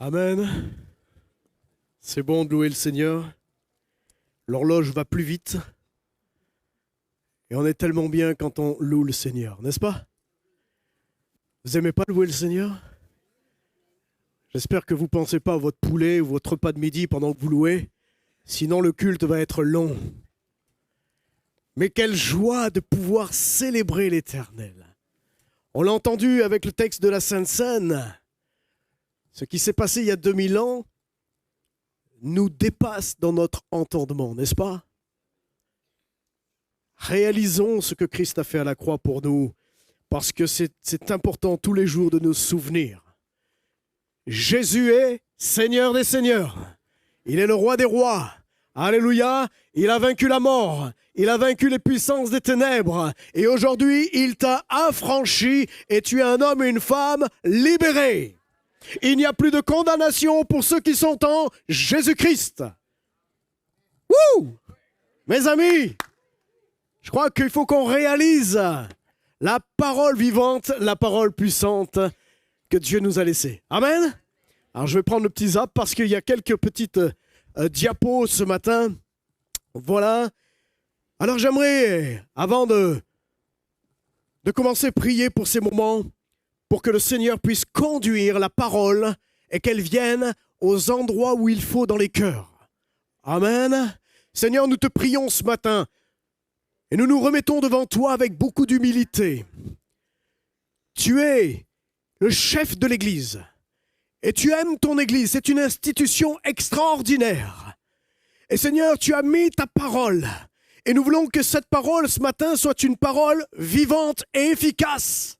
Amen. C'est bon de louer le Seigneur. L'horloge va plus vite. Et on est tellement bien quand on loue le Seigneur, n'est-ce pas? Vous aimez pas louer le Seigneur? J'espère que vous ne pensez pas à votre poulet ou votre repas de midi pendant que vous louez. Sinon, le culte va être long. Mais quelle joie de pouvoir célébrer l'Éternel. On l'a entendu avec le texte de la Sainte Seine. Ce qui s'est passé il y a 2000 ans nous dépasse dans notre entendement, n'est-ce pas? Réalisons ce que Christ a fait à la croix pour nous, parce que c'est important tous les jours de nous souvenir. Jésus est Seigneur des Seigneurs. Il est le Roi des Rois. Alléluia. Il a vaincu la mort. Il a vaincu les puissances des ténèbres. Et aujourd'hui, il t'a affranchi et tu es un homme et une femme libérés. Il n'y a plus de condamnation pour ceux qui sont en Jésus-Christ. Wouh! Mes amis, je crois qu'il faut qu'on réalise la parole vivante, la parole puissante que Dieu nous a laissée. Amen? Alors je vais prendre le petit zap parce qu'il y a quelques petites diapos ce matin. Voilà. Alors j'aimerais, avant de commencer à prier pour ces moments, pour que le Seigneur puisse conduire la parole et qu'elle vienne aux endroits où il faut dans les cœurs. Amen. Seigneur, nous te prions ce matin et nous nous remettons devant toi avec beaucoup d'humilité. Tu es le chef de l'Église et tu aimes ton Église. C'est une institution extraordinaire. Et Seigneur, tu as mis ta parole et nous voulons que cette parole ce matin soit une parole vivante et efficace.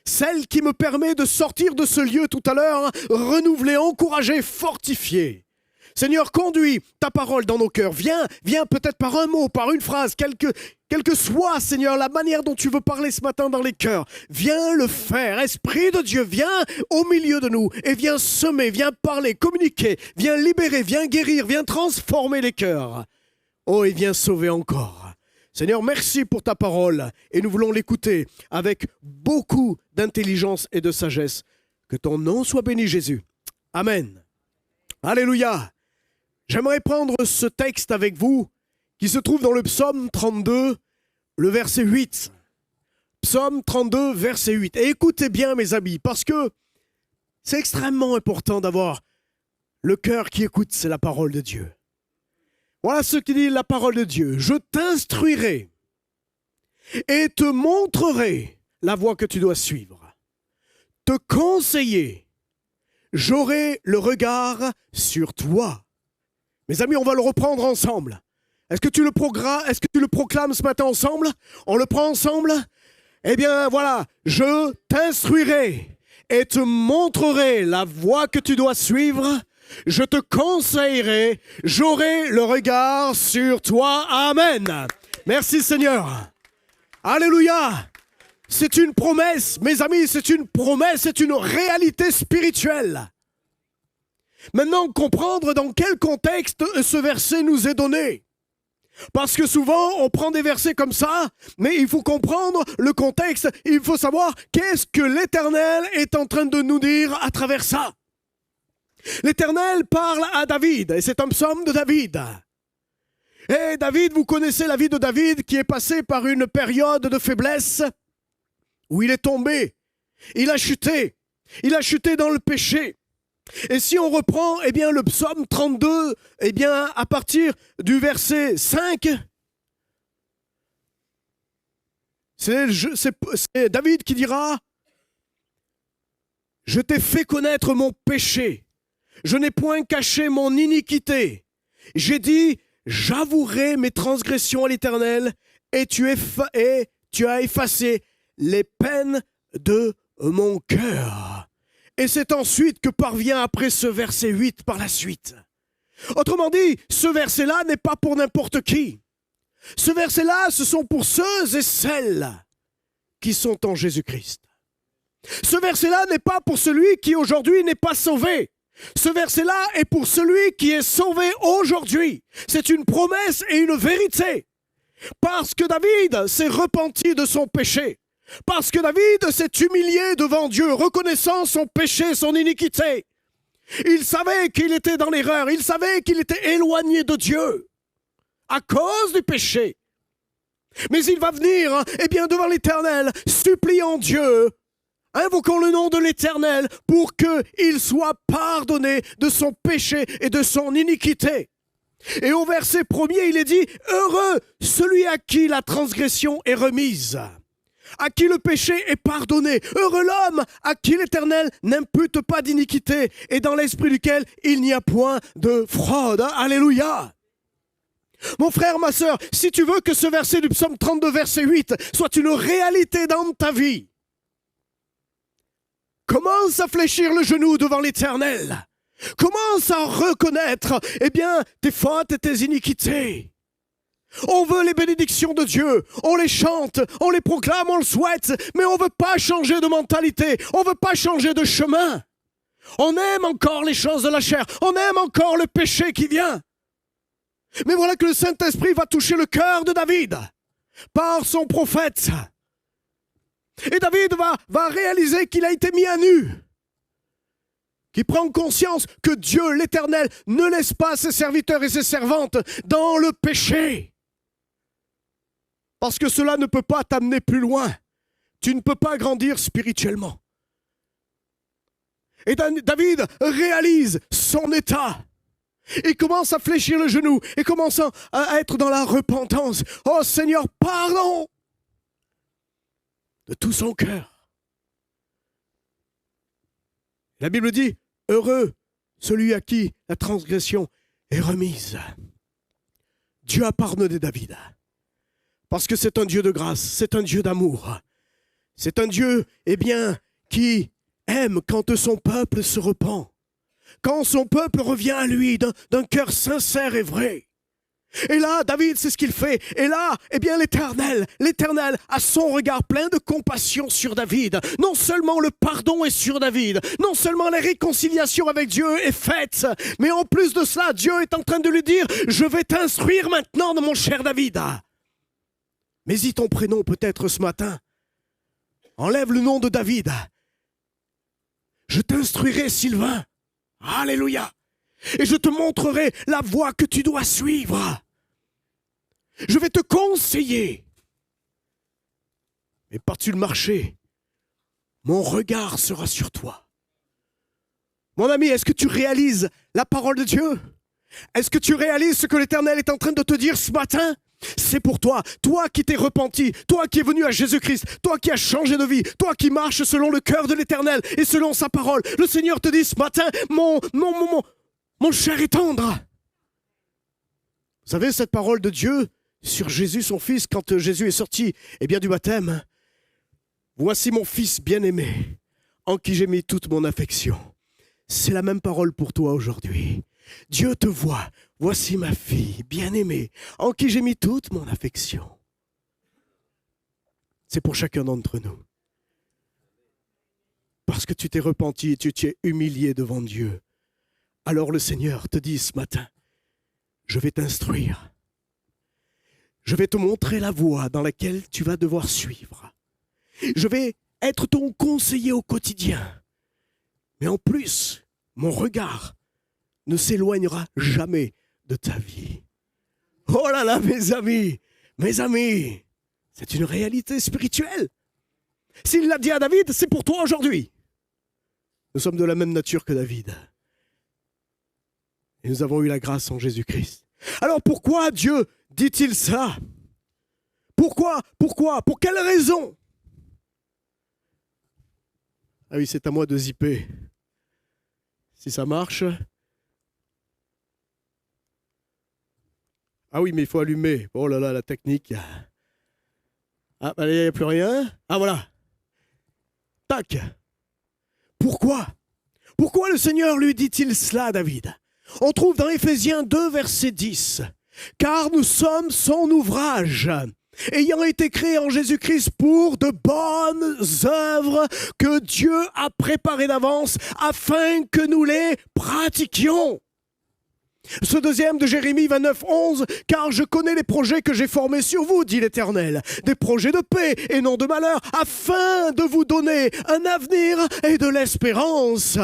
Celle qui me permet de sortir de ce lieu tout à l'heure, renouvelée, encouragée, fortifiée. Seigneur, conduis ta parole dans nos cœurs. Viens peut-être par un mot, par une phrase, quelle que soit, Seigneur, la manière dont tu veux parler ce matin dans les cœurs. Viens le faire. Esprit de Dieu, viens au milieu de nous et viens semer, viens parler, communiquer, viens libérer, viens guérir, viens transformer les cœurs. Oh, et viens sauver encore. Seigneur, merci pour ta parole et nous voulons l'écouter avec beaucoup d'intelligence et de sagesse. Que ton nom soit béni, Jésus. Amen. Alléluia. J'aimerais prendre ce texte avec vous qui se trouve dans le psaume 32, le verset 8. Psaume 32, verset 8. Et écoutez bien, mes amis, parce que c'est extrêmement important d'avoir le cœur qui écoute, c'est la parole de Dieu. Voilà ce que dit la parole de Dieu. Je t'instruirai et te montrerai la voie que tu dois suivre. Te conseiller, j'aurai le regard sur toi. Mes amis, on va le reprendre ensemble. Est-ce que tu le proclames ce matin ensemble? On le prend ensemble? Eh bien, voilà. Je t'instruirai et te montrerai la voie que tu dois suivre. Je te conseillerai, j'aurai le regard sur toi. Amen. Merci Seigneur. Alléluia. C'est une promesse, mes amis, c'est une promesse, c'est une réalité spirituelle. Maintenant, comprendre dans quel contexte ce verset nous est donné. Parce que souvent, on prend des versets comme ça, mais il faut comprendre le contexte. Il faut savoir qu'est-ce que l'Éternel est en train de nous dire à travers ça. L'Éternel parle à David, et c'est un psaume de David. Et David, vous connaissez la vie de David qui est passé par une période de faiblesse où il est tombé, il a chuté dans le péché. Et si on reprend le psaume 32, à partir du verset 5, c'est David qui dira « Je t'ai fait connaître mon péché. Je n'ai point caché mon iniquité. J'ai dit, j'avouerai mes transgressions à l'Éternel, et tu as effacé les peines de mon cœur. » Et c'est ensuite que parvient après ce verset 8 par la suite. Autrement dit, ce verset-là n'est pas pour n'importe qui. Ce verset-là, ce sont pour ceux et celles qui sont en Jésus-Christ. Ce verset-là n'est pas pour celui qui aujourd'hui n'est pas sauvé. Ce verset-là est pour celui qui est sauvé aujourd'hui. C'est une promesse et une vérité. Parce que David s'est repenti de son péché. Parce que David s'est humilié devant Dieu, reconnaissant son péché, son iniquité. Il savait qu'il était dans l'erreur, il savait qu'il était éloigné de Dieu à cause du péché. Mais il va venir, devant l'Éternel, suppliant Dieu, invoquant le nom de l'Éternel pour qu'il soit pardonné de son péché et de son iniquité. Et au verset 1er, il est dit, « Heureux celui à qui la transgression est remise, à qui le péché est pardonné. Heureux l'homme à qui l'Éternel n'impute pas d'iniquité et dans l'esprit duquel il n'y a point de fraude. » Alléluia. Mon frère, ma sœur, si tu veux que ce verset du psaume 32, verset 8, soit une réalité dans ta vie, commence à fléchir le genou devant l'Éternel. Commence à reconnaître, tes fautes et tes iniquités. On veut les bénédictions de Dieu, on les chante, on les proclame, on le souhaite, mais on ne veut pas changer de mentalité, on ne veut pas changer de chemin. On aime encore les choses de la chair, on aime encore le péché qui vient. Mais voilà que le Saint-Esprit va toucher le cœur de David par son prophète. Et David va réaliser qu'il a été mis à nu, qu'il prend conscience que Dieu, l'Éternel, ne laisse pas ses serviteurs et ses servantes dans le péché. Parce que cela ne peut pas t'amener plus loin. Tu ne peux pas grandir spirituellement. Et David réalise son état. Il commence à fléchir le genou et commence à être dans la repentance. Oh Seigneur, pardon! De tout son cœur. La Bible dit, heureux celui à qui la transgression est remise. Dieu a pardonné David. Parce que c'est un Dieu de grâce, c'est un Dieu d'amour. C'est un Dieu, qui aime quand son peuple se repent. Quand son peuple revient à lui d'un cœur sincère et vrai. Et là, David, c'est ce qu'il fait. Et là, l'Éternel a son regard plein de compassion sur David. Non seulement le pardon est sur David, non seulement la réconciliation avec Dieu est faite, mais en plus de cela, Dieu est en train de lui dire, je vais t'instruire maintenant, mon cher David. Mais dis ton prénom peut-être ce matin. Enlève le nom de David. Je t'instruirai, Sylvain. Alléluia. Et je te montrerai la voie que tu dois suivre. Je vais te conseiller. Mais par-dessus le marché, mon regard sera sur toi. Mon ami, est-ce que tu réalises la parole de Dieu? Est-ce que tu réalises ce que l'Éternel est en train de te dire ce matin? C'est pour toi, toi qui t'es repenti, toi qui es venu à Jésus-Christ, toi qui as changé de vie, toi qui marches selon le cœur de l'Éternel et selon sa parole. Le Seigneur te dit ce matin, mon cher et tendre. Vous savez, cette parole de Dieu sur Jésus, son fils, quand Jésus est sorti du baptême, voici mon fils bien-aimé, en qui j'ai mis toute mon affection. C'est la même parole pour toi aujourd'hui. Dieu te voit, voici ma fille bien-aimée, en qui j'ai mis toute mon affection. C'est pour chacun d'entre nous. Parce que tu t'es repenti et tu t'es humilié devant Dieu. Alors le Seigneur te dit ce matin, je vais t'instruire. Je vais te montrer la voie dans laquelle tu vas devoir suivre. Je vais être ton conseiller au quotidien. Mais en plus, mon regard ne s'éloignera jamais de ta vie. Oh là là, mes amis, c'est une réalité spirituelle. S'il l'a dit à David, c'est pour toi aujourd'hui. Nous sommes de la même nature que David. Et nous avons eu la grâce en Jésus-Christ. Alors pourquoi Dieu dit-il ça? Pourquoi? Pour quelle raison? Ah oui, c'est à moi de zipper. Si ça marche. Ah oui, mais il faut allumer. Oh là là, la technique. Ah, il n'y a plus rien. Ah voilà. Tac. Pourquoi? Pourquoi le Seigneur lui dit-il cela, David? On trouve dans Éphésiens 2, verset 10. « Car nous sommes son ouvrage, ayant été créés en Jésus-Christ pour de bonnes œuvres que Dieu a préparées d'avance afin que nous les pratiquions. » Ce deuxième de Jérémie 29, 11, « Car je connais les projets que j'ai formés sur vous, dit l'Éternel, des projets de paix et non de malheur, afin de vous donner un avenir et de l'espérance. »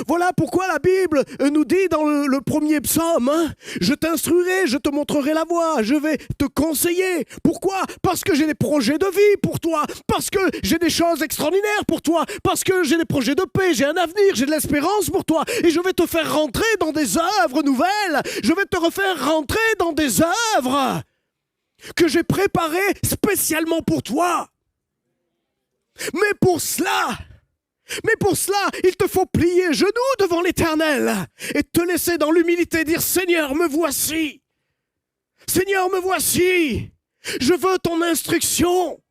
Voilà pourquoi la Bible nous dit dans le premier psaume, hein, je t'instruirai, je te montrerai la voie, je vais te conseiller. Pourquoi? Parce que j'ai des projets de vie pour toi, parce que j'ai des choses extraordinaires pour toi, parce que j'ai des projets de paix, j'ai un avenir, j'ai de l'espérance pour toi, et je vais te faire rentrer dans des œuvres nouvelles, je vais te refaire rentrer dans des œuvres que j'ai préparées spécialement pour toi. Mais pour cela, il te faut plier genoux devant l'Éternel et te laisser dans l'humilité dire « Seigneur, me voici. Seigneur, me voici. Je veux ton instruction.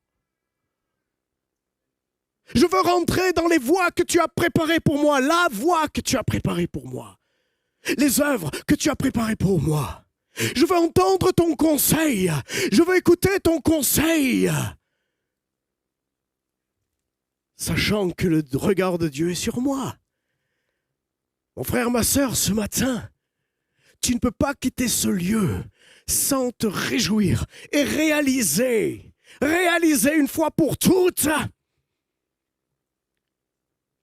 Je veux rentrer dans les voies que tu as préparées pour moi, la voie que tu as préparée pour moi, les œuvres que tu as préparées pour moi. Je veux entendre ton conseil. Je veux écouter ton conseil. » Sachant que le regard de Dieu est sur moi. Mon frère, ma sœur, ce matin, tu ne peux pas quitter ce lieu sans te réjouir et réaliser une fois pour toutes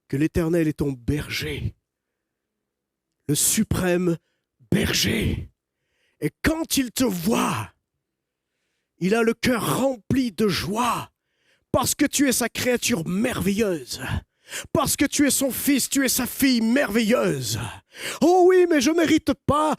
que l'Éternel est ton berger, le suprême berger. Et quand il te voit, il a le cœur rempli de joie. Parce que tu es sa créature merveilleuse. Parce que tu es son fils, tu es sa fille merveilleuse. Oh oui, mais je ne mérite pas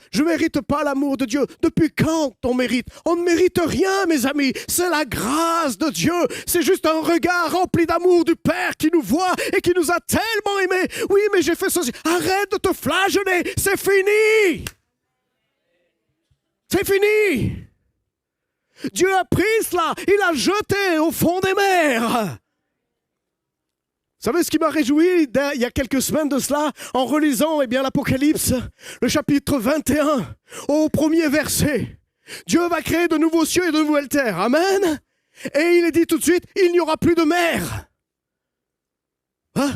l'amour de Dieu. Depuis quand on mérite? On ne mérite rien, mes amis. C'est la grâce de Dieu. C'est juste un regard rempli d'amour du Père qui nous voit et qui nous a tellement aimés. Oui, mais j'ai fait ceci. Arrête de te flageller. C'est fini. C'est fini. Dieu a pris cela, il l'a jeté au fond des mers. Vous savez ce qui m'a réjoui il y a quelques semaines de cela, en relisant l'Apocalypse, le chapitre 21, au premier verset. Dieu va créer de nouveaux cieux et de nouvelles terres. Amen. Et il est dit tout de suite, il n'y aura plus de mer. Hein?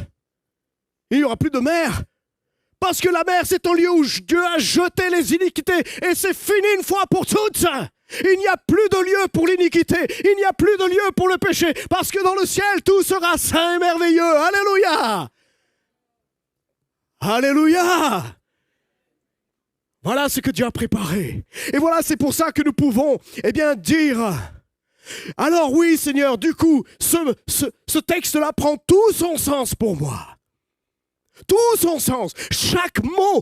Il n'y aura plus de mer. Parce que la mer, c'est un lieu où Dieu a jeté les iniquités. Et c'est fini une fois pour toutes. Il n'y a plus de lieu pour l'iniquité. Il n'y a plus de lieu pour le péché. Parce que dans le ciel, tout sera saint et merveilleux. Alléluia! Alléluia! Voilà ce que Dieu a préparé. Et voilà, c'est pour ça que nous pouvons, dire... Alors oui, Seigneur, du coup, ce texte-là prend tout son sens pour moi. Tout son sens, chaque mot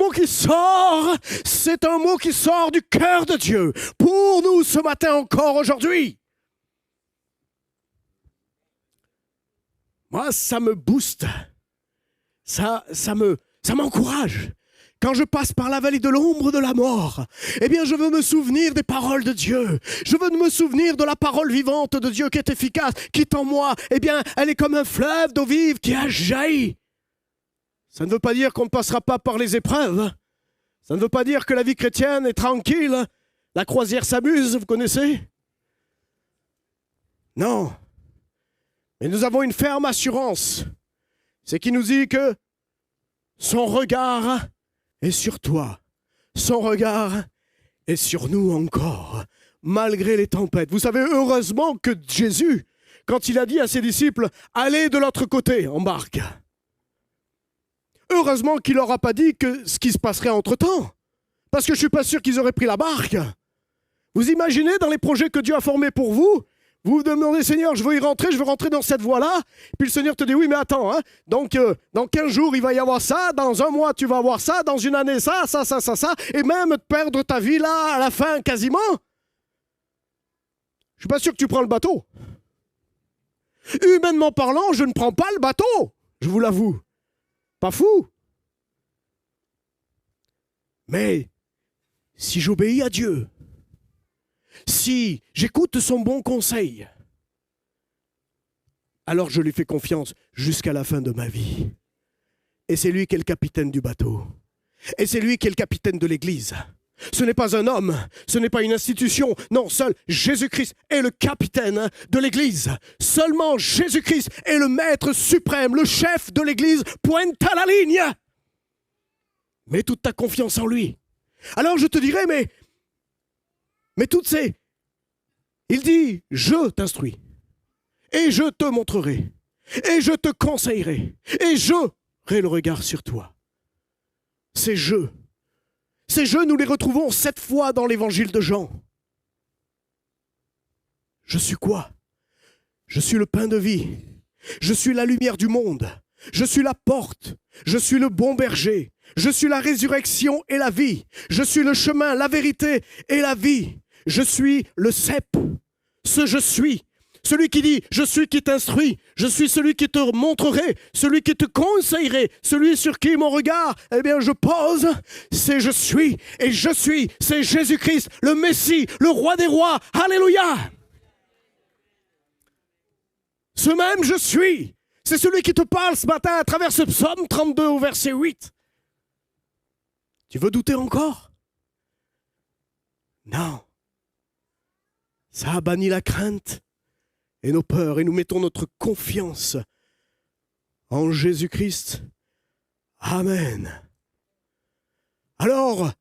qui sort, c'est un mot qui sort du cœur de Dieu pour nous ce matin encore aujourd'hui. Moi, ça me booste, ça m'encourage. Quand je passe par la vallée de l'ombre de la mort, je veux me souvenir des paroles de Dieu. Je veux me souvenir de la parole vivante de Dieu qui est efficace, qui est en moi. Elle est comme un fleuve d'eau vive qui a jailli. Ça ne veut pas dire qu'on ne passera pas par les épreuves. Ça ne veut pas dire que la vie chrétienne est tranquille. La croisière s'amuse, vous connaissez? Non. Mais nous avons une ferme assurance. C'est qui nous dit que son regard est sur toi. Son regard est sur nous encore, malgré les tempêtes. Vous savez, heureusement que Jésus, quand il a dit à ses disciples, allez de l'autre côté en barque. Heureusement qu'il ne leur a pas dit que ce qui se passerait entre-temps. Parce que je ne suis pas sûr qu'ils auraient pris la barque. Vous imaginez dans les projets que Dieu a formés pour vous, vous vous demandez, Seigneur, je veux y rentrer, je veux rentrer dans cette voie-là. Puis le Seigneur te dit, oui, mais attends, hein, donc dans 15 jours, il va y avoir ça, dans un mois, tu vas avoir ça, dans une année, ça, et même perdre ta vie là, à la fin, quasiment. Je ne suis pas sûr que tu prends le bateau. Humainement parlant, je ne prends pas le bateau, je vous l'avoue. Pas fou. Mais si j'obéis à Dieu, si j'écoute son bon conseil, alors je lui fais confiance jusqu'à la fin de ma vie. Et c'est lui qui est le capitaine du bateau. Et c'est lui qui est le capitaine de l'Église. Ce n'est pas un homme, ce n'est pas une institution. Non, seul Jésus-Christ est le capitaine de l'Église. Seulement Jésus-Christ est le maître suprême, le chef de l'Église. Pointe à la ligne. Mets toute ta confiance en lui. Alors je te dirais, mais toutes ces... Il dit, je t'instruis. Et je te montrerai. Et je te conseillerai. Et je le regard sur toi. Ces jeux, nous les retrouvons 7 fois dans l'évangile de Jean. Je suis quoi? Je suis le pain de vie. Je suis la lumière du monde. Je suis la porte. Je suis le bon berger. Je suis la résurrection et la vie. Je suis le chemin, la vérité et la vie. Je suis le cep. Ce je suis. Celui qui dit, je suis qui t'instruit. Je suis celui qui te montrerai. Celui qui te conseillerait. Celui sur qui mon regard, je pose. C'est je suis. Et je suis, c'est Jésus-Christ, le Messie, le roi des rois. Alléluia. Ce même je suis, c'est celui qui te parle ce matin à travers ce psaume 32 au verset 8. Tu veux douter encore? Non. Ça a banni la crainte et nos peurs et nous mettons notre confiance en Jésus-Christ. Amen. Alors,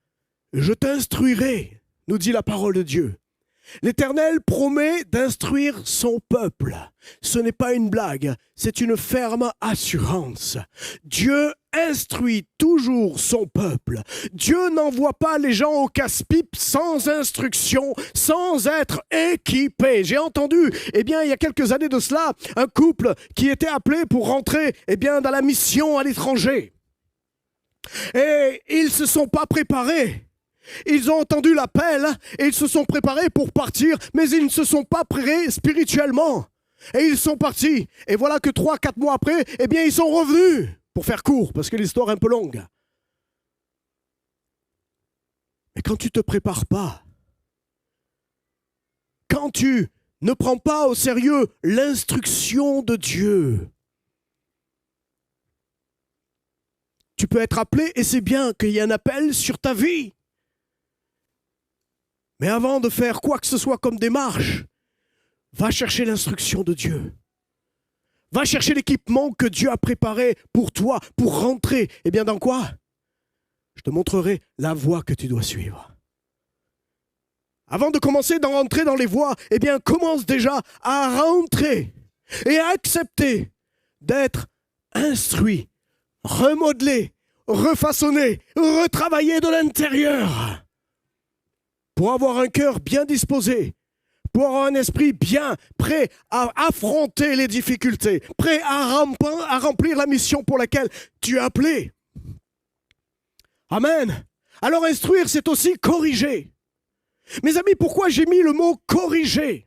je t'instruirai, nous dit la parole de Dieu. L'Éternel promet d'instruire son peuple. Ce n'est pas une blague, c'est une ferme assurance. Dieu instruit toujours son peuple. Dieu n'envoie pas les gens au casse-pipe sans instruction, sans être équipés. J'ai entendu, il y a quelques années de cela, un couple qui était appelé pour rentrer dans la mission à l'étranger. Et ils ne se sont pas préparés. Ils ont entendu l'appel et ils se sont préparés pour partir, mais ils ne se sont pas prêts spirituellement. Et ils sont partis. Et voilà que 3-4 mois après, ils sont revenus. Pour faire court, parce que l'histoire est un peu longue. Mais quand tu ne te prépares pas, quand tu ne prends pas au sérieux l'instruction de Dieu, tu peux être appelé et c'est bien qu'il y ait un appel sur ta vie. Mais avant de faire quoi que ce soit comme démarche, va chercher l'instruction de Dieu. Va chercher l'équipement que Dieu a préparé pour toi, pour rentrer. Dans quoi? Je te montrerai la voie que tu dois suivre. Avant de commencer d'en rentrer dans les voies, commence déjà à rentrer et à accepter d'être instruit, remodelé, refaçonné, retravaillé de l'intérieur. Pour avoir un cœur bien disposé, pour avoir un esprit bien prêt à affronter les difficultés, prêt à remplir la mission pour laquelle tu es appelé. Amen. Alors instruire, c'est aussi corriger. Mes amis, pourquoi j'ai mis le mot corriger?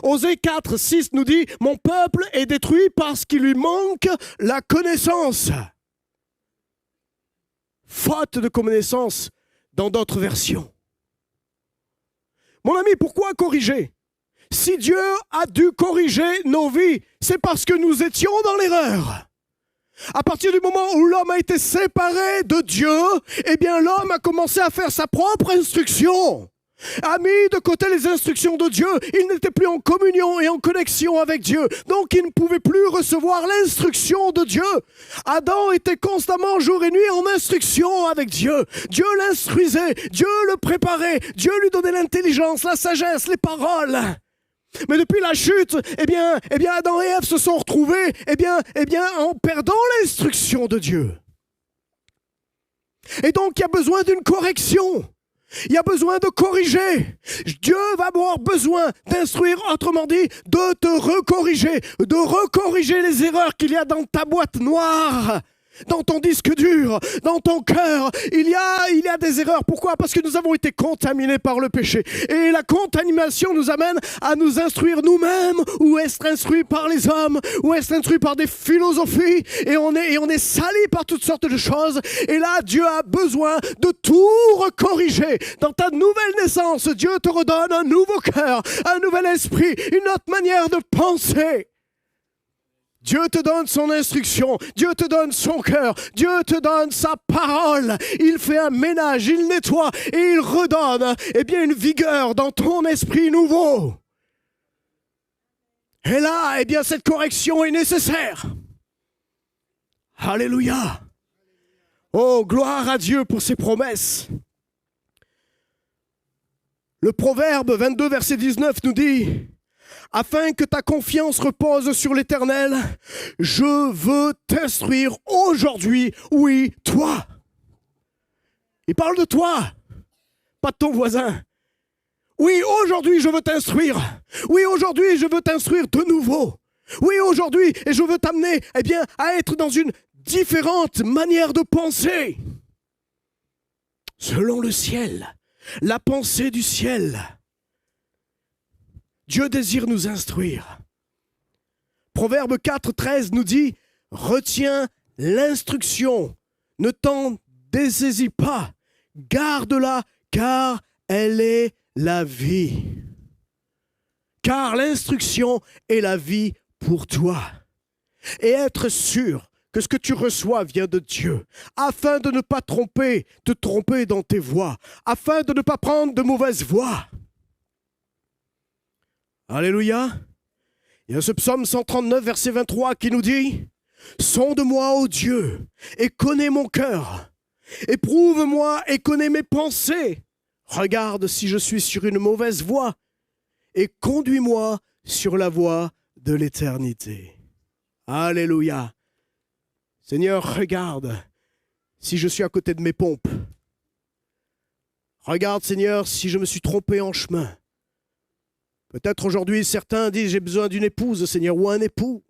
Osée 4:6 nous dit « Mon peuple est détruit parce qu'il lui manque la connaissance. » Faute de connaissance dans d'autres versions. Mon ami, pourquoi corriger? Si Dieu a dû corriger nos vies, c'est parce que nous étions dans l'erreur. À partir du moment où l'homme a été séparé de Dieu, l'homme a commencé à faire sa propre instruction. A mis de côté les instructions de Dieu, il n'était plus en communion et en connexion avec Dieu, donc il ne pouvait plus recevoir l'instruction de Dieu. Adam était constamment jour et nuit en instruction avec Dieu. Dieu l'instruisait, Dieu le préparait, Dieu lui donnait l'intelligence, la sagesse, les paroles. Mais depuis la chute, Adam et Ève se sont retrouvés, en perdant l'instruction de Dieu. Et donc il y a besoin d'une correction. Il y a besoin de corriger. Dieu va avoir besoin d'instruire, autrement dit, de te recorriger les erreurs qu'il y a dans ta boîte noire, dans ton disque dur, dans ton cœur. Il y a des erreurs. Pourquoi? Parce que nous avons été contaminés par le péché. Et la contamination nous amène à nous instruire nous-mêmes, ou être instruits par les hommes, ou être instruits par des philosophies. Et on est sali par toutes sortes de choses. Et là, Dieu a besoin de tout recorriger. Dans ta nouvelle naissance, Dieu te redonne un nouveau cœur, un nouvel esprit, une autre manière de penser. Dieu te donne son instruction, Dieu te donne son cœur, Dieu te donne sa parole. Il fait un ménage, il nettoie et il redonne une vigueur dans ton esprit nouveau. Et là, cette correction est nécessaire. Alléluia. Oh, gloire à Dieu pour ses promesses. Le Proverbe 22, verset 19 nous dit afin que ta confiance repose sur l'Éternel, je veux t'instruire aujourd'hui, oui, toi. Il parle de toi, pas de ton voisin. Oui, aujourd'hui, je veux t'instruire. Oui, aujourd'hui, je veux t'instruire de nouveau. Oui, aujourd'hui, et je veux t'amener, à être dans une différente manière de penser. Selon le ciel, la pensée du ciel. Dieu désire nous instruire. Proverbe 4,13 nous dit « Retiens l'instruction, ne t'en dessaisis pas, garde-la, car elle est la vie. » Car l'instruction est la vie pour toi. Et être sûr que ce que tu reçois vient de Dieu, afin de ne pas te tromper dans tes voies, afin de ne pas prendre de mauvaises voies. Alléluia. Il y a ce psaume 139, verset 23 qui nous dit « Sonde-moi, ô Dieu, et connais mon cœur. Éprouve-moi et connais mes pensées. Regarde si je suis sur une mauvaise voie et conduis-moi sur la voie de l'éternité. » Alléluia. Seigneur, regarde si je suis à côté de mes pompes. Regarde, Seigneur, si je me suis trompé en chemin. Peut-être aujourd'hui, certains disent, j'ai besoin d'une épouse, Seigneur, ou un époux.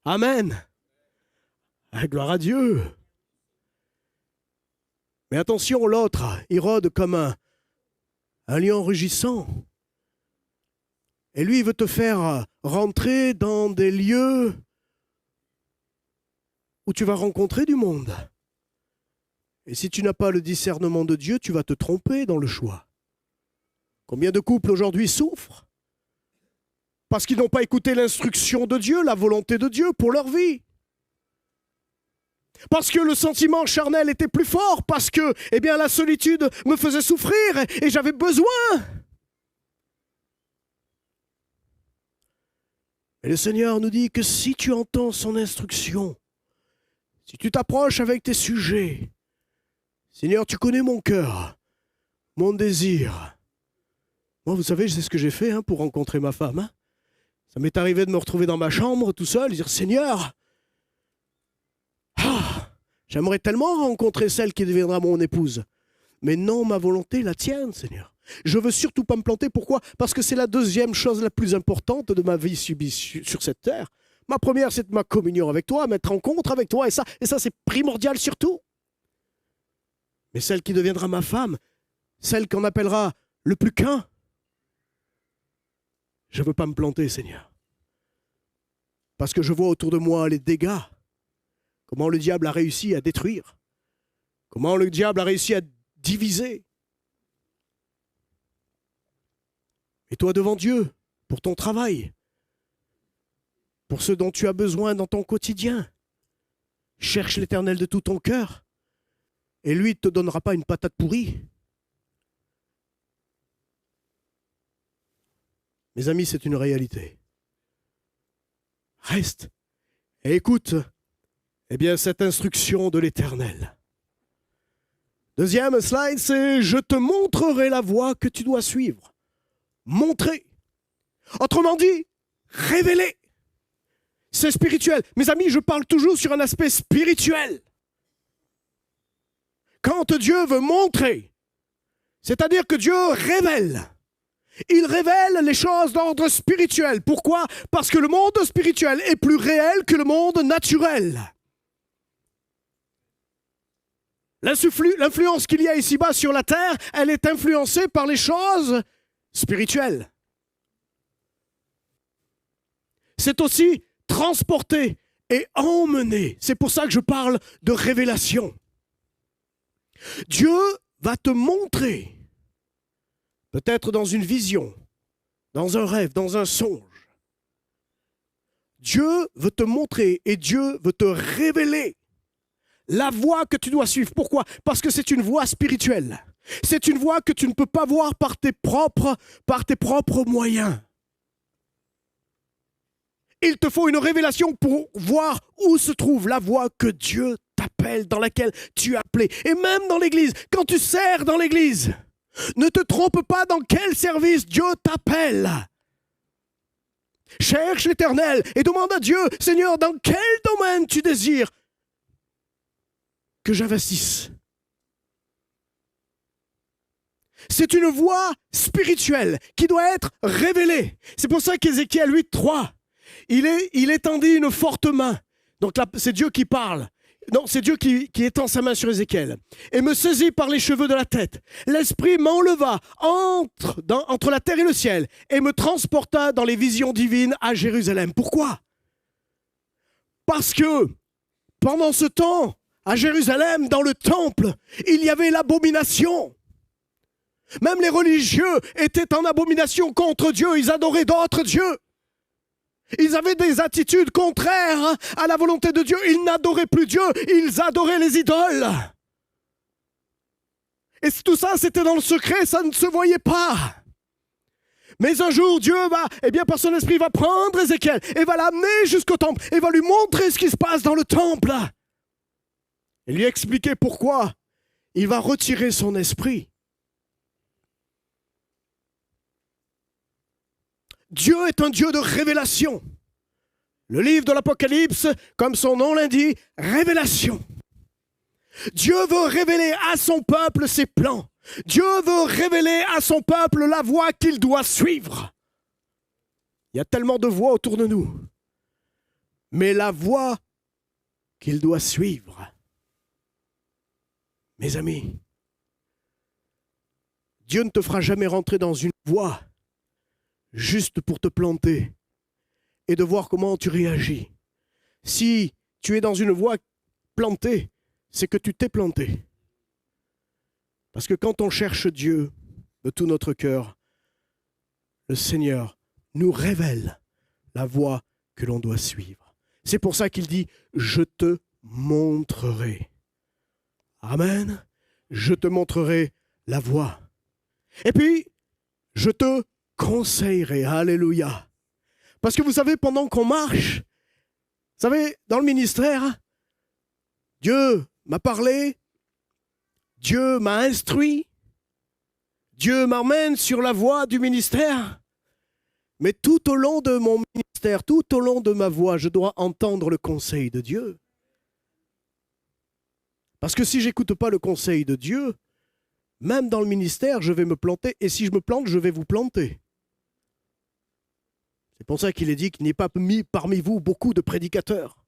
Amen. Gloire à Dieu. Mais attention, l'autre, il rôde comme un lion rugissant. Et lui, il veut te faire rentrer dans des lieux où tu vas rencontrer du monde. Et si tu n'as pas le discernement de Dieu, tu vas te tromper dans le choix. Combien de couples aujourd'hui souffrent parce qu'ils n'ont pas écouté l'instruction de Dieu, la volonté de Dieu pour leur vie. Parce que le sentiment charnel était plus fort, parce que la solitude me faisait souffrir et j'avais besoin. Et le Seigneur nous dit que si tu entends son instruction, si tu t'approches avec tes sujets, Seigneur, tu connais mon cœur, mon désir. Moi, vous savez, c'est ce que j'ai fait pour rencontrer ma femme. Ça m'est arrivé de me retrouver dans ma chambre tout seul et dire « Seigneur, j'aimerais tellement rencontrer celle qui deviendra mon épouse. Mais non, ma volonté, la tienne, Seigneur. Je veux surtout pas me planter. Pourquoi? Parce que c'est la deuxième chose la plus importante de ma vie sur cette terre. Ma première, c'est ma communion avec toi, m'être rencontre avec toi. Et ça c'est primordial surtout. Mais celle qui deviendra ma femme, celle qu'on appellera le plus qu'un, je ne veux pas me planter, Seigneur. Parce que je vois autour de moi les dégâts. Comment le diable a réussi à détruire. Comment le diable a réussi à diviser. Et toi devant Dieu, pour ton travail, pour ce dont tu as besoin dans ton quotidien, cherche l'Éternel de tout ton cœur, et lui ne te donnera pas une patate pourrie. Mes amis, c'est une réalité. Reste et écoute cette instruction de l'Éternel. Deuxième slide, c'est « Je te montrerai la voie que tu dois suivre ». Montrer. Autrement dit, révéler. C'est spirituel. Mes amis, je parle toujours sur un aspect spirituel. Quand Dieu veut montrer, c'est-à-dire que Dieu révèle. Il révèle les choses d'ordre spirituel. Pourquoi? Parce que le monde spirituel est plus réel que le monde naturel. L'influence qu'il y a ici-bas sur la terre, elle est influencée par les choses spirituelles. C'est aussi transporté et emmené. C'est pour ça que je parle de révélation. Dieu va te montrer, peut-être dans une vision, dans un rêve, dans un songe. Dieu veut te montrer et Dieu veut te révéler la voie que tu dois suivre. Pourquoi? Parce que c'est une voie spirituelle. C'est une voie que tu ne peux pas voir par tes propres moyens. Il te faut une révélation pour voir où se trouve la voie que Dieu t'appelle, dans laquelle tu es appelé. Et même dans l'église, quand tu sers dans l'église, ne te trompe pas dans quel service Dieu t'appelle. Cherche l'Éternel et demande à Dieu, Seigneur, dans quel domaine tu désires que j'investisse? C'est une voie spirituelle qui doit être révélée. C'est pour ça qu'Ézéchiel 8:3, il étendit une forte main. Donc là, c'est Dieu qui parle. Non, c'est Dieu qui étend sa main sur Ézéchiel. Et me saisit par les cheveux de la tête. L'Esprit m'enleva entre la terre et le ciel et me transporta dans les visions divines à Jérusalem. Pourquoi? Parce que pendant ce temps, à Jérusalem, dans le temple, il y avait l'abomination. Même les religieux étaient en abomination contre Dieu. Ils adoraient d'autres dieux. Ils avaient des attitudes contraires à la volonté de Dieu. Ils n'adoraient plus Dieu, ils adoraient les idoles. Et tout ça, c'était dans le secret, ça ne se voyait pas. Mais un jour, Dieu par son esprit, va prendre Ézéchiel et va l'amener jusqu'au temple et va lui montrer ce qui se passe dans le temple. Et lui expliquer pourquoi il va retirer son esprit. Dieu est un Dieu de révélation. Le livre de l'Apocalypse, comme son nom l'indique, révélation. Dieu veut révéler à son peuple ses plans. Dieu veut révéler à son peuple la voie qu'il doit suivre. Il y a tellement de voies autour de nous. Mais la voie qu'il doit suivre. Mes amis, Dieu ne te fera jamais rentrer dans une voie juste pour te planter et de voir comment tu réagis. Si tu es dans une voie plantée, c'est que tu t'es planté. Parce que quand on cherche Dieu de tout notre cœur, le Seigneur nous révèle la voie que l'on doit suivre. C'est pour ça qu'il dit « Je te montrerai ». Amen. Je te montrerai la voie. Et puis, je te conseillerai. Alléluia. Parce que vous savez, pendant qu'on marche, vous savez, dans le ministère, Dieu m'a parlé, Dieu m'a instruit, Dieu m'emmène sur la voie du ministère. Mais tout au long de mon ministère, tout au long de ma voie, je dois entendre le conseil de Dieu. Parce que si je n'écoute pas le conseil de Dieu, même dans le ministère, je vais me planter. Et si je me plante, je vais vous planter. C'est pour ça qu'il est dit qu'il n'y ait pas mis parmi vous beaucoup de prédicateurs,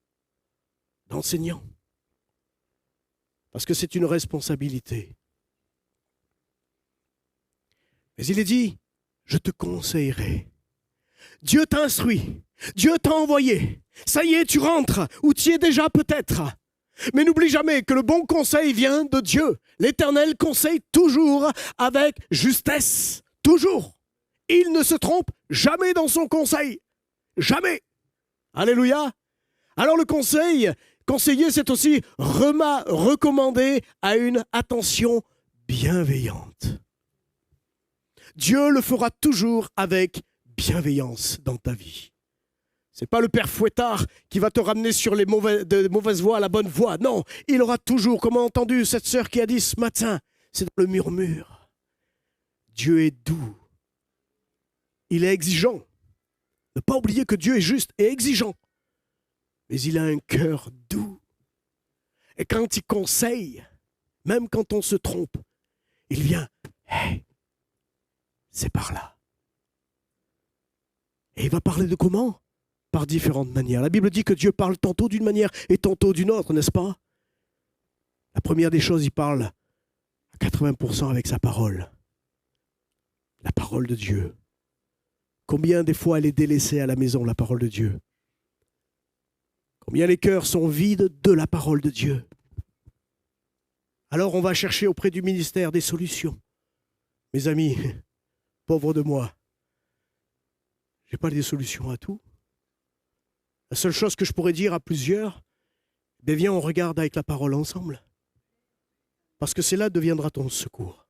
d'enseignants. Parce que c'est une responsabilité. Mais il est dit, je te conseillerai. Dieu t'instruit. Dieu t'a envoyé. Ça y est, tu rentres, ou tu y es déjà peut-être. Mais n'oublie jamais que le bon conseil vient de Dieu. L'Éternel conseille toujours avec justesse. Toujours. Il ne se trompe jamais dans son conseil. Jamais. Alléluia. Alors le conseiller, c'est aussi recommander à une attention bienveillante. Dieu le fera toujours avec bienveillance dans ta vie. Ce n'est pas le père fouettard qui va te ramener sur de mauvaises voies à la bonne voie. Non, il aura toujours, comme a entendu cette sœur qui a dit ce matin, c'est dans le murmure. Dieu est doux. Il est exigeant. Ne pas oublier que Dieu est juste et exigeant. Mais il a un cœur doux. Et quand il conseille, même quand on se trompe, il vient, hey, c'est par là. Et il va parler de comment? Par différentes manières. La Bible dit que Dieu parle tantôt d'une manière et tantôt d'une autre, n'est-ce pas? La première des choses, il parle à 80% avec sa parole. La parole de Dieu. Combien des fois elle est délaissée à la maison, la parole de Dieu? Combien les cœurs sont vides de la parole de Dieu? Alors on va chercher auprès du ministère des solutions. Mes amis, pauvres de moi, je n'ai pas des solutions à tout. La seule chose que je pourrais dire à plusieurs, viens, on regarde avec la parole ensemble. Parce que c'est là que deviendra ton secours.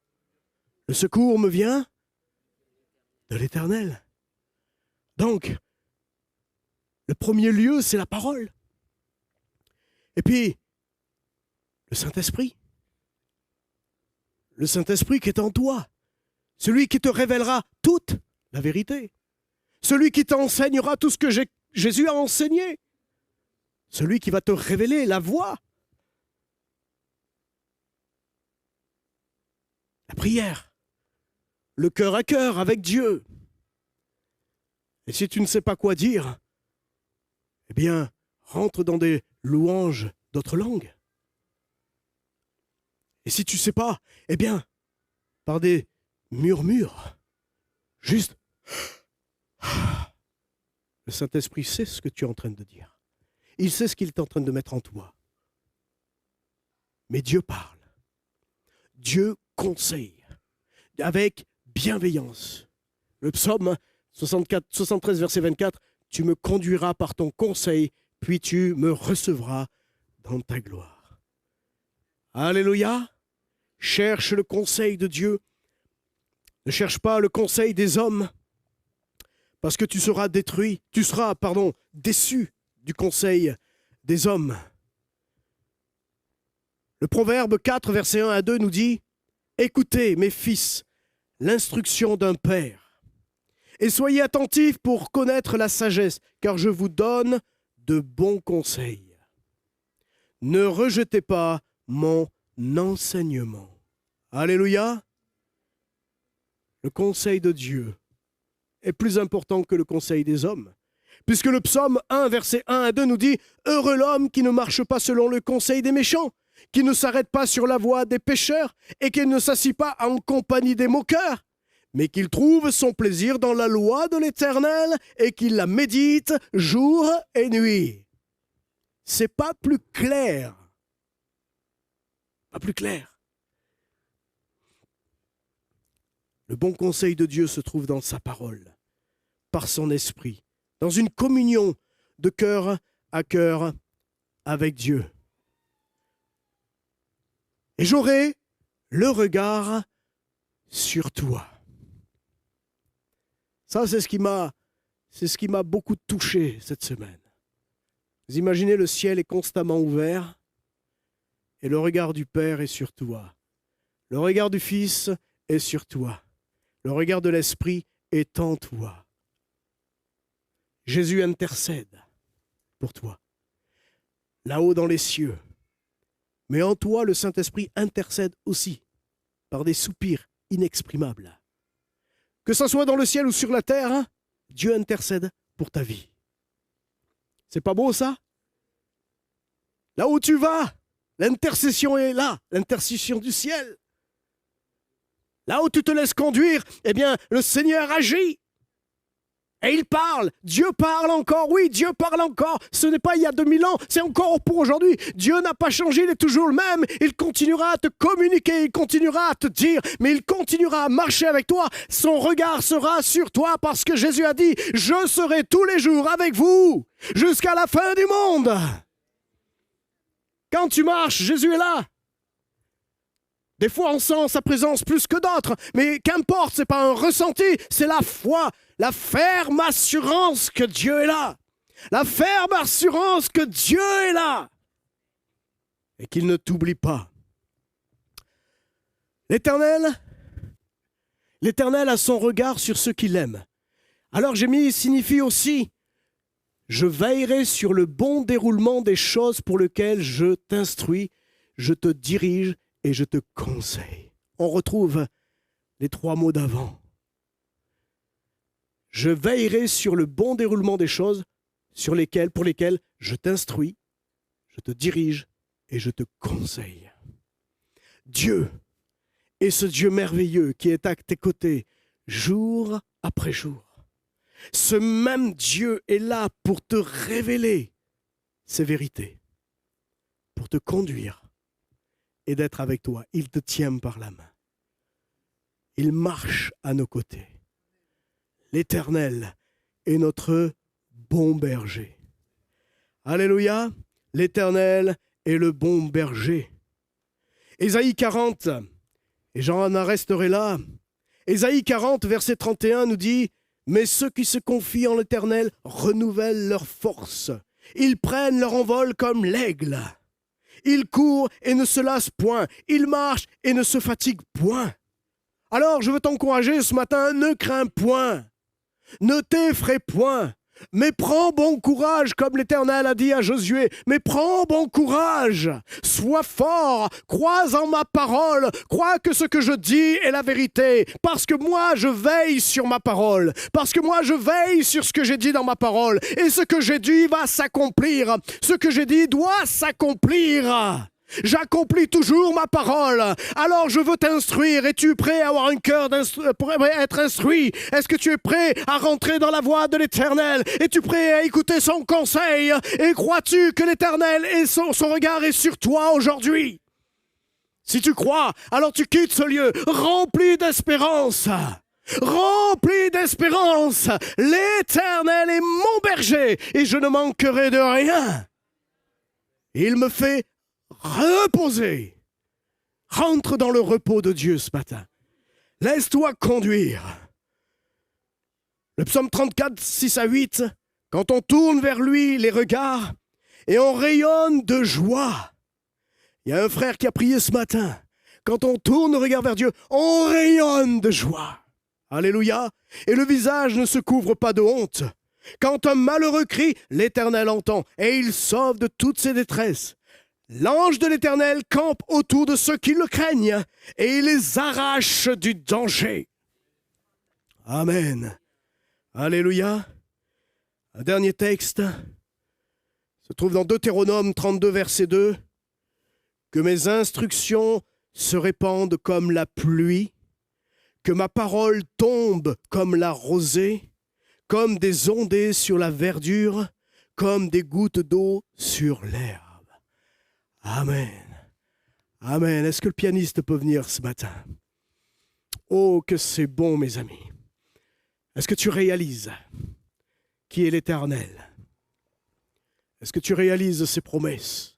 Le secours me vient de l'Éternel. Donc, le premier lieu, c'est la parole. Et puis, le Saint-Esprit. Le Saint-Esprit qui est en toi. Celui qui te révélera toute la vérité. celui qui t'enseignera tout ce que Jésus a enseigné, celui qui va te révéler la voie. La prière, le cœur à cœur avec Dieu. Et si tu ne sais pas quoi dire, eh bien, rentre dans des louanges d'autres langues. Et si tu ne sais pas, eh bien, par des murmures, juste, le Saint-Esprit sait ce que tu es en train de dire. Il sait ce qu'il est en train de mettre en toi. Mais Dieu parle. Dieu conseille avec bienveillance. Le psaume 73, verset 24, « Tu me conduiras par ton conseil, puis tu me recevras dans ta gloire. » Alléluia. Cherche le conseil de Dieu. Ne cherche pas le conseil des hommes, parce que tu seras déçu du conseil des hommes. Le Proverbe 4, verset 1 à 2 nous dit « Écoutez, mes fils, l'instruction d'un père, et soyez attentifs pour connaître la sagesse, car je vous donne de bons conseils. Ne rejetez pas mon enseignement. » Alléluia. Le conseil de Dieu est plus important que le conseil des hommes. Puisque le psaume 1, verset 1 à 2 nous dit « Heureux l'homme qui ne marche pas selon le conseil des méchants, qui ne s'arrête pas sur la voie des pécheurs et qui ne s'assit pas en compagnie des moqueurs, mais qu'il trouve son plaisir dans la loi de l'Éternel et qu'il la médite jour et nuit. » C'est pas plus clair. Pas plus clair. Le bon conseil de Dieu se trouve dans sa parole, par son esprit, dans une communion de cœur à cœur avec Dieu. Et j'aurai le regard sur toi. Ça, c'est ce qui m'a beaucoup touché cette semaine. Vous imaginez, le ciel est constamment ouvert et le regard du Père est sur toi. Le regard du Fils est sur toi. Le regard de l'Esprit est en toi. Jésus intercède pour toi, là-haut dans les cieux. Mais en toi, le Saint-Esprit intercède aussi par des soupirs inexprimables. Que ce soit dans le ciel ou sur la terre, hein, Dieu intercède pour ta vie. C'est pas beau ça? Là où tu vas, l'intercession est là, l'intercession du ciel. Là où tu te laisses conduire, eh bien, le Seigneur agit. Et il parle. Dieu parle encore. Oui, Dieu parle encore. Ce n'est pas il y a 2000 ans, c'est encore pour aujourd'hui. Dieu n'a pas changé, il est toujours le même. Il continuera à te communiquer, il continuera à te dire, mais il continuera à marcher avec toi. Son regard sera sur toi parce que Jésus a dit « Je serai tous les jours avec vous jusqu'à la fin du monde. » Quand tu marches, Jésus est là. Des fois, on sent sa présence plus que d'autres, mais qu'importe, ce n'est pas un ressenti, c'est la foi, la ferme assurance que Dieu est là. La ferme assurance que Dieu est là et qu'il ne t'oublie pas. L'Éternel a son regard sur ceux qu'il aime. Alors j'ai mis signifie aussi « Je veillerai sur le bon déroulement des choses pour lesquelles je t'instruis, je te dirige et je te conseille. » On retrouve les 3 mots d'avant. Je veillerai sur le bon déroulement des choses pour lesquelles je t'instruis, je te dirige et je te conseille. Dieu est ce Dieu merveilleux qui est à tes côtés jour après jour. Ce même Dieu est là pour te révéler ses vérités, pour te conduire et d'être avec toi. Il te tient par la main. Il marche à nos côtés. L'Éternel est notre bon berger. Alléluia, l'Éternel est le bon berger. Ésaïe 40, et j'en resterai là. Ésaïe 40, verset 31 nous dit « Mais ceux qui se confient en l'Éternel renouvellent leur force. Ils prennent leur envol comme l'aigle. Ils courent et ne se lassent point. Ils marchent et ne se fatiguent point. » Alors, je veux t'encourager ce matin, ne crains point. Ne t'effraie point, mais prends bon courage, comme l'Éternel a dit à Josué. Mais prends bon courage, sois fort, crois en ma parole, crois que ce que je dis est la vérité, parce que moi je veille sur ma parole, parce que moi je veille sur ce que j'ai dit dans ma parole, et ce que j'ai dit va s'accomplir, ce que j'ai dit doit s'accomplir. J'accomplis toujours ma parole. Alors je veux t'instruire. Es-tu prêt à avoir un cœur pour être instruit? Est-ce que tu es prêt à rentrer dans la voie de l'Éternel? Es-tu prêt à écouter son conseil? Et crois-tu que l'Éternel et son regard est sur toi aujourd'hui? Si tu crois, alors tu quittes ce lieu rempli d'espérance. Rempli d'espérance. L'Éternel est mon berger et je ne manquerai de rien. Il me fait reposer. Rentre dans le repos de Dieu ce matin. Laisse-toi conduire. Le psaume 34, 6 à 8, quand on tourne vers lui les regards et on rayonne de joie. Il y a un frère qui a prié ce matin. Quand on tourne le regard vers Dieu, on rayonne de joie. Alléluia. Et le visage ne se couvre pas de honte. Quand un malheureux crie, l'Éternel entend et il sauve de toutes ses détresses. L'ange de l'Éternel campe autour de ceux qui le craignent et il les arrache du danger. Amen. Alléluia. Un dernier texte se trouve dans Deutéronome 32, verset 2. Que mes instructions se répandent comme la pluie, que ma parole tombe comme la rosée, comme des ondées sur la verdure, comme des gouttes d'eau sur l'herbe. Amen. Amen. Est-ce que le pianiste peut venir ce matin? Oh, que c'est bon, mes amis. Est-ce que tu réalises qui est l'Éternel? Est-ce que tu réalises ses promesses?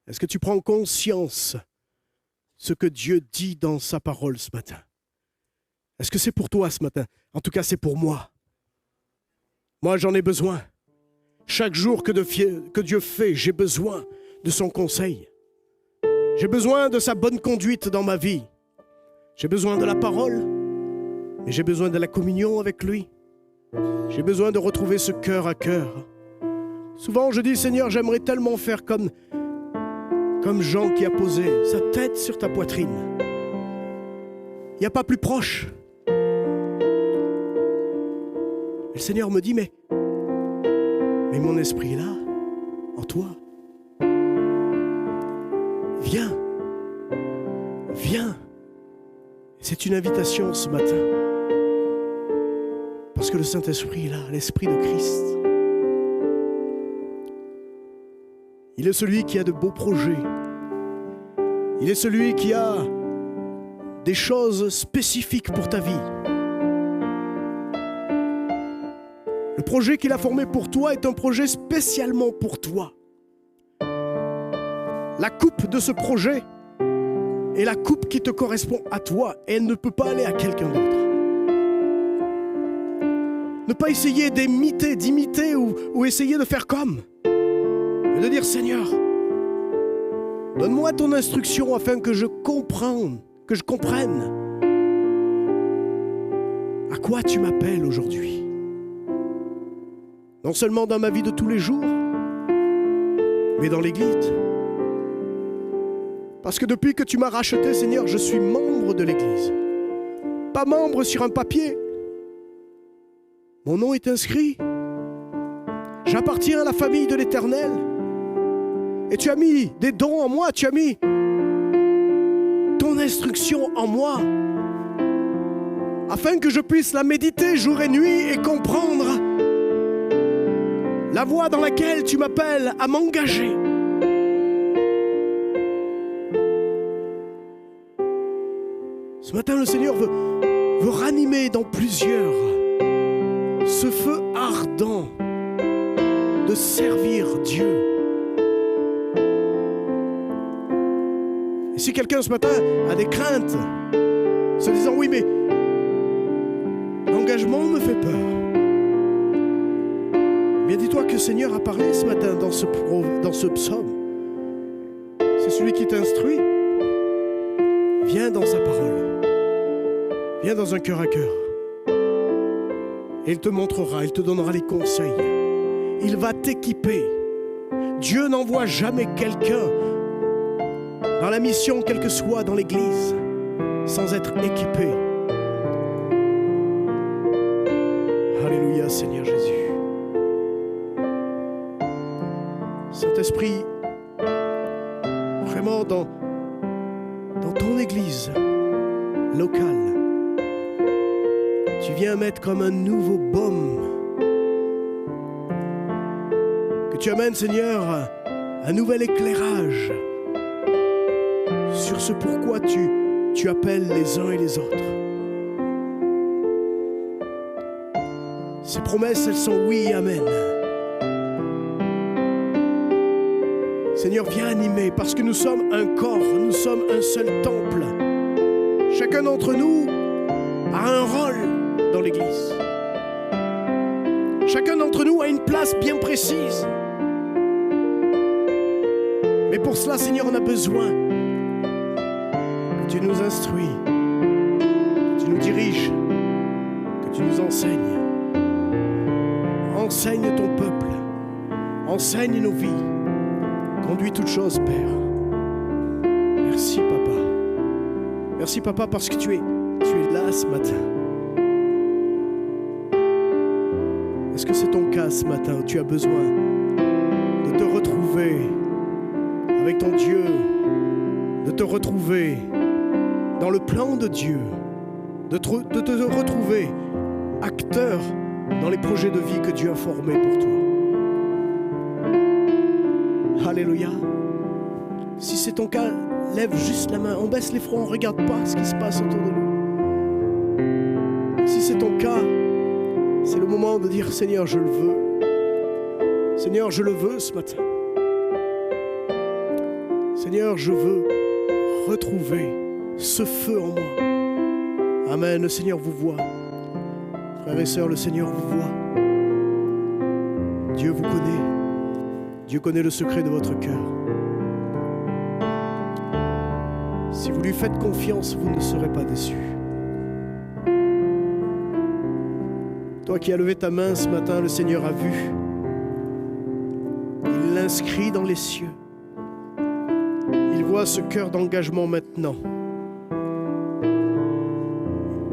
Est-ce que tu prends conscience de ce que Dieu dit dans sa parole ce matin? Est-ce que c'est pour toi ce matin? En tout cas, c'est pour moi. Moi, j'en ai besoin. Chaque jour que Dieu fait, j'ai besoin de son conseil. J'ai besoin de sa bonne conduite dans ma vie. J'ai besoin de la parole, mais j'ai besoin de la communion avec lui. J'ai besoin de retrouver ce cœur à cœur. Souvent, je dis, Seigneur, j'aimerais tellement faire comme Jean qui a posé sa tête sur ta poitrine. Il n'y a pas plus proche. Et le Seigneur me dit, mais mon esprit est là, en toi. Viens, viens. C'est une invitation ce matin. Parce que le Saint-Esprit est là, l'Esprit de Christ. Il est celui qui a de beaux projets. Il est celui qui a des choses spécifiques pour ta vie. Le projet qu'il a formé pour toi est un projet spécialement pour toi. La coupe de ce projet est la coupe qui te correspond à toi et elle ne peut pas aller à quelqu'un d'autre. Ne pas essayer d'imiter ou essayer de faire comme. Mais de dire, Seigneur, donne-moi ton instruction afin que je comprenne à quoi tu m'appelles aujourd'hui. Non seulement dans ma vie de tous les jours, mais dans l'Église. Parce que depuis que tu m'as racheté, Seigneur, je suis membre de l'Église. Pas membre sur un papier. Mon nom est inscrit. J'appartiens à la famille de l'Éternel. Et tu as mis des dons en moi, tu as mis ton instruction en moi, afin que je puisse la méditer jour et nuit et comprendre la voie dans laquelle tu m'appelles à m'engager. Ce matin, le Seigneur veut ranimer dans plusieurs ce feu ardent de servir Dieu. Et si quelqu'un ce matin a des craintes, se disant oui, mais l'engagement me fait peur, bien dis-toi que le Seigneur a parlé ce matin dans ce psaume. C'est celui qui t'instruit. Viens dans sa parole. Viens dans un cœur à cœur. Et il te montrera, il te donnera les conseils. Il va t'équiper. Dieu n'envoie jamais quelqu'un dans la mission, quelle que soit dans l'église, sans être équipé. Alléluia, Seigneur Jésus. Saint-Esprit, vraiment dans ton église locale, tu viens mettre comme un nouveau baume, que tu amènes, Seigneur, un nouvel éclairage sur ce pourquoi tu appelles les uns et les autres. Ces promesses, elles sont oui et amen. Seigneur, viens animer, parce que nous sommes un corps, nous sommes un seul temple. Chacun d'entre nous a un rôle dans l'Église. Chacun d'entre nous a une place bien précise. Mais pour cela, Seigneur, on a besoin que tu nous instruis, que tu nous diriges, que tu nous enseignes. Enseigne ton peuple, enseigne nos vies. Conduis toutes choses, Père. Merci, Papa. Merci, Papa, parce que tu es là ce matin. Est-ce que c'est ton cas ce matin où tu as besoin de te retrouver avec ton Dieu, de te retrouver dans le plan de Dieu, de te retrouver acteur dans les projets de vie que Dieu a formés pour toi? Alléluia. Si c'est ton cas, lève juste la main. On baisse les fronts, on ne regarde pas ce qui se passe autour de nous. Si c'est ton cas, c'est le moment de dire: Seigneur, je le veux. Seigneur, je le veux ce matin. Seigneur, je veux retrouver ce feu en moi. Amen. Le Seigneur vous voit. Frères et sœurs, le Seigneur vous voit. Dieu vous connaît. Dieu connaît le secret de votre cœur. Si vous lui faites confiance, vous ne serez pas déçus. Toi qui as levé ta main ce matin, le Seigneur a vu. Il l'inscrit dans les cieux. Il voit ce cœur d'engagement maintenant.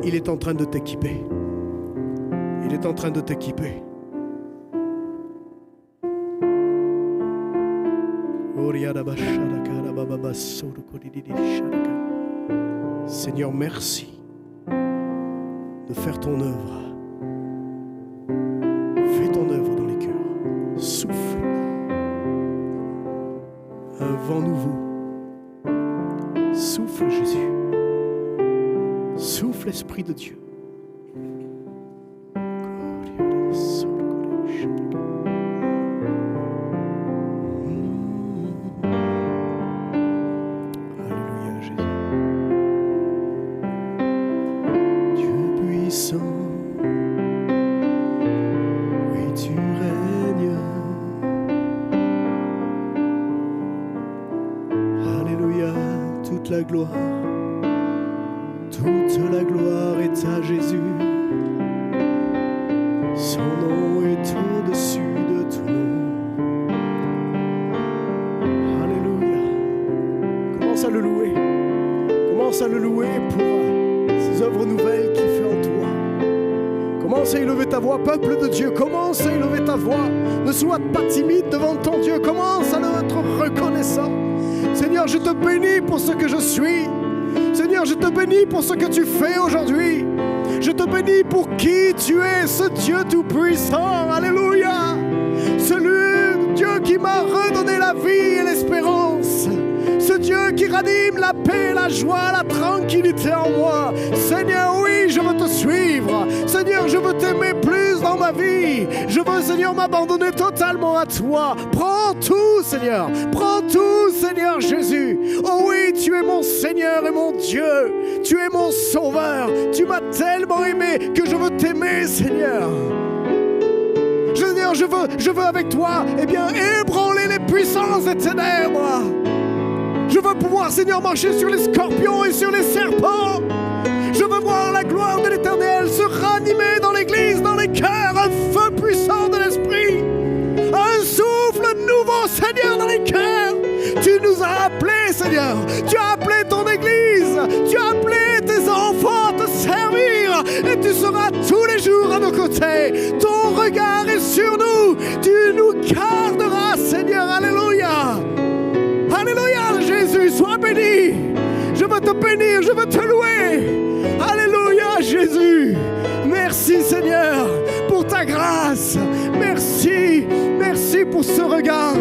Il est en train de t'équiper. Il est en train de t'équiper. Seigneur, merci de faire ton œuvre. Fais ton œuvre dans les cœurs. Souffle un vent nouveau. Souffle, Jésus. Souffle, Esprit de Dieu. Toute la gloire est à Jésus. Son nom est au-dessus de tout nom. Alléluia. Commence à le louer. Commence à le louer pour ces œuvres nouvelles qu'il fait en toi. Commence à élever ta voix, peuple de Dieu. Commence à élever ta voix. Ne sois pas timide devant ton Dieu. Commence à être reconnaissant. Seigneur, je te bénis pour ce que je suis. Seigneur, je te bénis pour ce que tu fais aujourd'hui. Je te bénis pour qui tu es, ce Dieu tout-puissant. Alléluia. Celui, Dieu qui m'a redonné la vie et l'espérance. Ce Dieu qui ranime la paix, la joie, la tranquillité en moi. Seigneur, oui, je veux te suivre. Seigneur, je veux t'aimer plus dans ma vie. Je veux, Seigneur, m'abandonner totalement à toi. Prends tout, Seigneur. Prends tout, Seigneur Jésus. Oh oui, tu es mon Seigneur et mon Dieu. Tu es mon Sauveur. Tu m'as tellement aimé que je veux t'aimer, Seigneur. Seigneur, je veux avec toi, ébranler les puissances des ténèbres. Je veux pouvoir, Seigneur, marcher sur les scorpions et sur les serpents. Je veux voir la gloire de l'Éternel se ranimer dans l'Église, dans les cœurs un feu puissant de l'Esprit, un souffle nouveau, Seigneur, dans les cœurs. Tu nous as appelés, Seigneur. Tu as appelé ton Église. Tu as appelé tes enfants à te servir. Et tu seras tous les jours à nos côtés. Ton regard est sur nous. Tu nous garderas, Seigneur. Alléluia. Alléluia, Jésus. Sois béni. Je veux te bénir. Je veux te louer. Alléluia, Jésus. Merci, Seigneur, pour ta grâce. Merci. Merci pour ce regard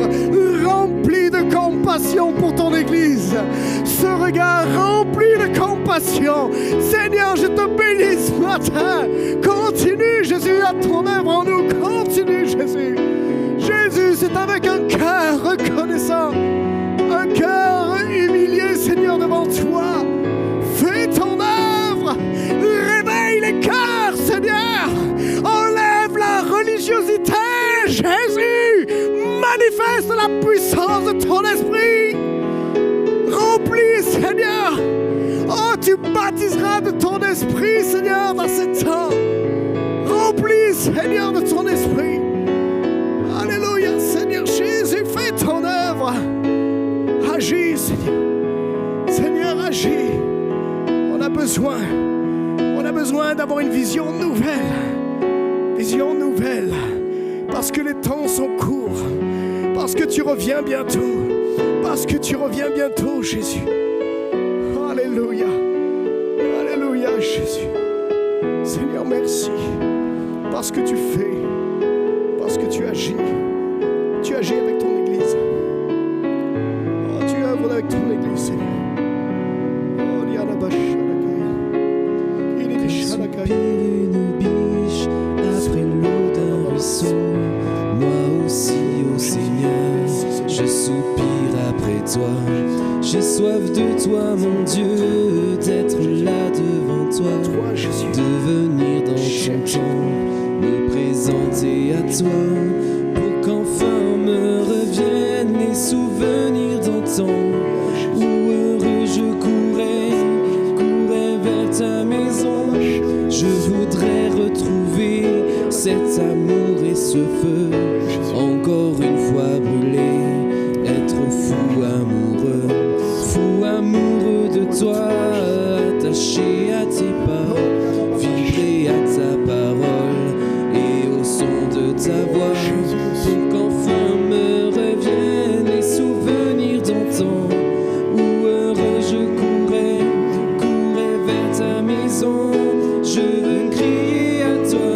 rempli de compassion pour ton Église. Ce regard rempli de compassion. Seigneur, je te bénis ce matin. Continue, Jésus, à ton œuvre en nous. Continue, Jésus. Jésus, c'est avec un cœur reconnaissant, un cœur humilié, Seigneur, devant toi. Fais ton œuvre. Réveille les cœurs, Seigneur. Enlève la religiosité, Jésus. Manifeste la puissance de ton esprit. Remplis, Seigneur. Oh, tu baptiseras de ton esprit, Seigneur, dans ce temps. Remplis, Seigneur, de ton esprit. Alléluia, Seigneur Jésus, fais ton œuvre. Agis, Seigneur. Seigneur, agis. On a besoin d'avoir une vision nouvelle. Vision nouvelle. Parce que les temps sont courts. Parce que tu reviens bientôt. Parce que tu reviens bientôt, Jésus. Alléluia. Alléluia, Jésus. Seigneur, merci. Parce que tu fais. Parce que tu agis. Tu agis avec ton Église. Oh, tu œuvres avec ton Église, Seigneur. Oh, Diana Bachalakai. Soupire une biche après l'eau d'un ruisseau. Moi aussi, ô Seigneur, je soupire après toi. J'ai soif de toi, mon Dieu, d'être là devant toi, de venir dans ton temple, me présenter à toi, pour qu'enfin me reviennent les souvenirs d'antan, où heureux je courais vers ta maison. Je voudrais retrouver cet amour et ce feu, encore une fois brûlé, être fou amoureux de toi, attaché à tes pas, vibrer à ta parole et au son de ta voix, pour qu'enfin me reviennent les souvenirs d'antan, où heureux je courais vers ta maison. Je veux crier à toi,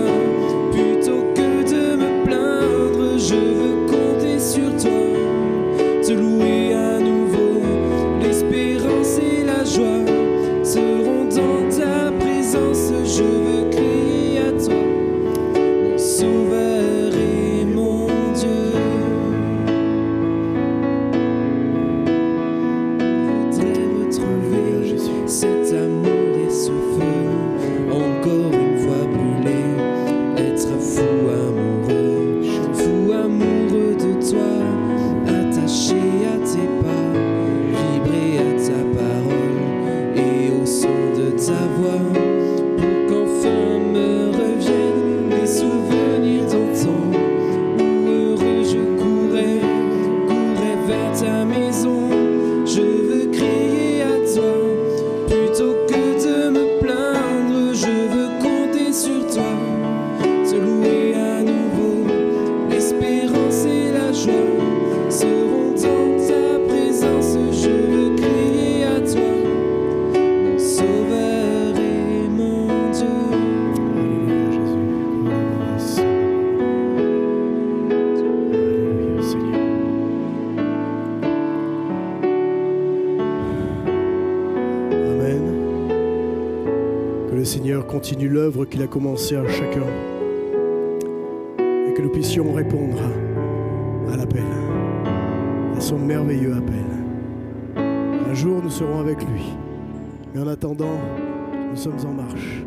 plutôt que de me plaindre, je veux compter sur toi, te louer à nouveau, l'espérance et la joie seront dans ta présence, je veux crier à toi, mon sauveur et mon Dieu. Je voudrais retrouver cet amour et ce feu, encore une fois brûlé, être fou amoureux de toi, attaché à tes pas, vibrer à ta parole et au son de ta voix, pour qu'enfin me reviennent les souvenirs d'antan, où heureux je courais vers ta maison. Je veux crier à toi, plutôt que de me plaindre, je veux compter sur toi, te louer à nouveau, l'espérance et la joie seront dans ta présence, je veux crier à toi, mon sauveur et mon Dieu. Alléluia, Jésus. Alléluia, Seigneur. Amen. Que le Seigneur continue l'œuvre qu'il a commencée à chacun et que nous puissions répondre à l'appel, à son merveilleux appel. Un jour, nous serons avec lui. Mais en attendant, nous sommes en marche.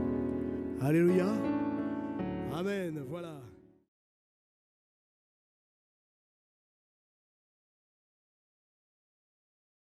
Alléluia. Amen. Voilà.